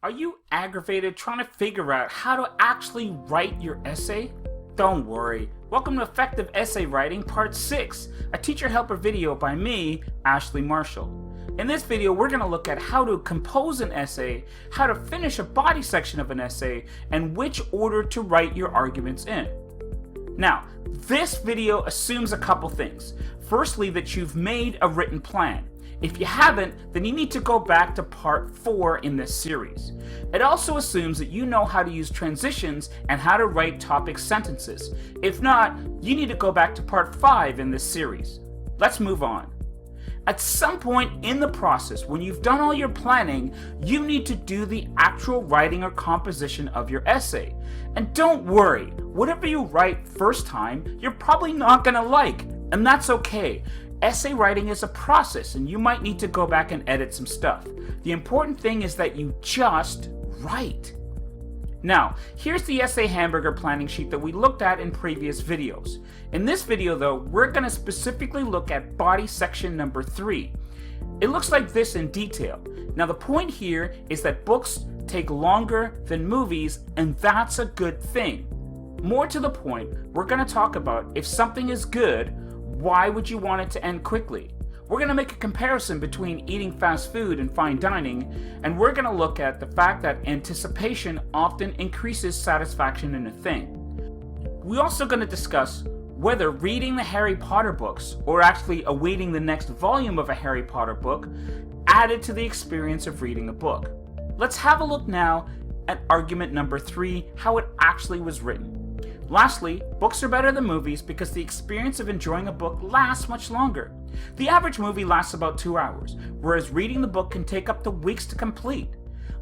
Are you aggravated trying to figure out how to actually write your essay? Don't worry. Welcome to Effective Essay Writing Part 6, a teacher helper video by me, Ashley Marshall. In this video, we're going to look at how to compose an essay, how to finish a body section of an essay, and which order to write your arguments in. Now, this video assumes a couple things. Firstly, that you've made a written plan. If you haven't, then you need to go back to part 4 in this series. It also assumes that you know how to use transitions and how to write topic sentences. If not, you need to go back to part 5 in this series. Let's move on. At some point in the process, when you've done all your planning, you need to do the actual writing or composition of your essay. And don't worry, whatever you write first time, you're probably not going to like, and that's okay. Essay writing is a process, and you might need to go back and edit some stuff. The important thing is that you just write. Now, here's the essay hamburger planning sheet that we looked at in previous videos. In this video though, we're going to specifically look at body section number 3. It looks like this in detail. Now the point here is that books take longer than movies, and that's a good thing. More to the point, we're going to talk about if something is good, why would you want it to end quickly? We're going to make a comparison between eating fast food and fine dining, and we're going to look at the fact that anticipation often increases satisfaction in a thing. We're also going to discuss whether reading the Harry Potter books, or actually awaiting the next volume of a Harry Potter book, added to the experience of reading a book. Let's have a look now at argument number 3, how it actually was written. Lastly, books are better than movies because the experience of enjoying a book lasts much longer. The average movie lasts about 2 hours, whereas reading the book can take up to weeks to complete.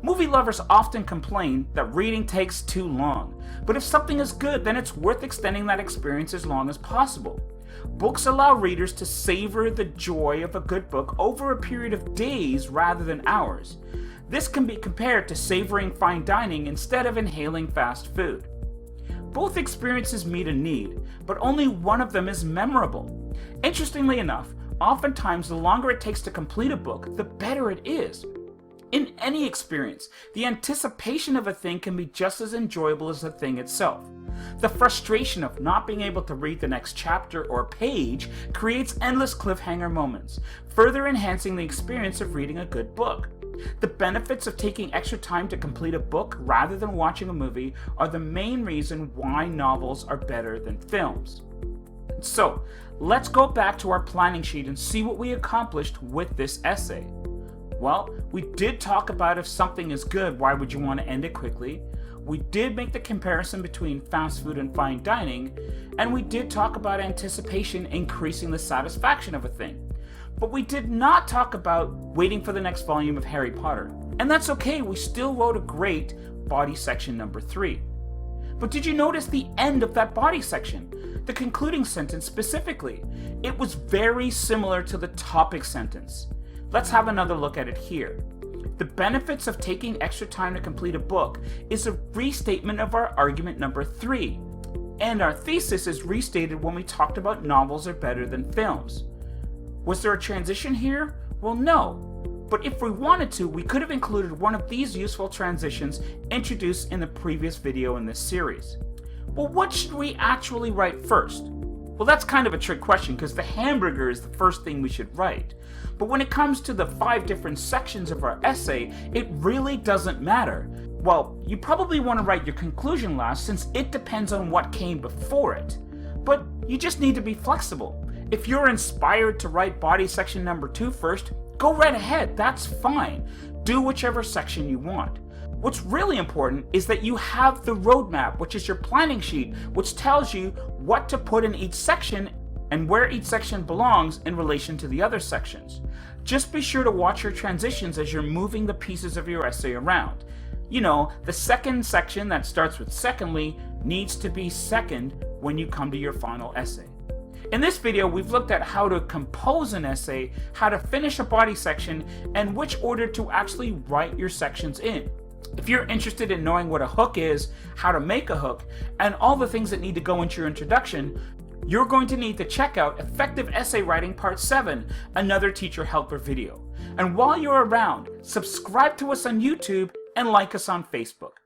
Movie lovers often complain that reading takes too long, but if something is good, then it's worth extending that experience as long as possible. Books allow readers to savor the joy of a good book over a period of days rather than hours. This can be compared to savoring fine dining instead of inhaling fast food. Both experiences meet a need, but only one of them is memorable. Interestingly enough, oftentimes the longer it takes to complete a book, the better it is. In any experience, the anticipation of a thing can be just as enjoyable as the thing itself. The frustration of not being able to read the next chapter or page creates endless cliffhanger moments, further enhancing the experience of reading a good book. The benefits of taking extra time to complete a book rather than watching a movie are the main reason why novels are better than films. So, let's go back to our planning sheet and see what we accomplished with this essay. Well, we did talk about if something is good, why would you want to end it quickly? We did make the comparison between fast food and fine dining, and we did talk about anticipation increasing the satisfaction of a thing. But we did not talk about waiting for the next volume of Harry Potter. And that's okay, we still wrote a great body section number 3. But did you notice the end of that body section? The concluding sentence specifically. It was very similar to the topic sentence. Let's have another look at it here. The benefits of taking extra time to complete a book is a restatement of our argument number 3. And our thesis is restated when we talked about novels are better than films. Was there a transition here? Well, no. But if we wanted to, we could have included one of these useful transitions introduced in the previous video in this series. Well, what should we actually write first? Well, that's kind of a trick question because the hamburger is the first thing we should write. But when it comes to the 5 different sections of our essay, it really doesn't matter. Well, you probably want to write your conclusion last since it depends on what came before it. But you just need to be flexible. If you're inspired to write body section number 2 first, go right ahead, that's fine. Do whichever section you want. What's really important is that you have the roadmap, which is your planning sheet, which tells you what to put in each section and where each section belongs in relation to the other sections. Just be sure to watch your transitions as you're moving the pieces of your essay around. You know, the second section that starts with secondly needs to be second when you come to your final essay. In this video, we've looked at how to compose an essay, how to finish a body section, and which order to actually write your sections in. If you're interested in knowing what a hook is, how to make a hook, and all the things that need to go into your introduction, you're going to need to check out Effective Essay Writing Part 7, another teacher helper video. And while you're around, subscribe to us on YouTube and like us on Facebook.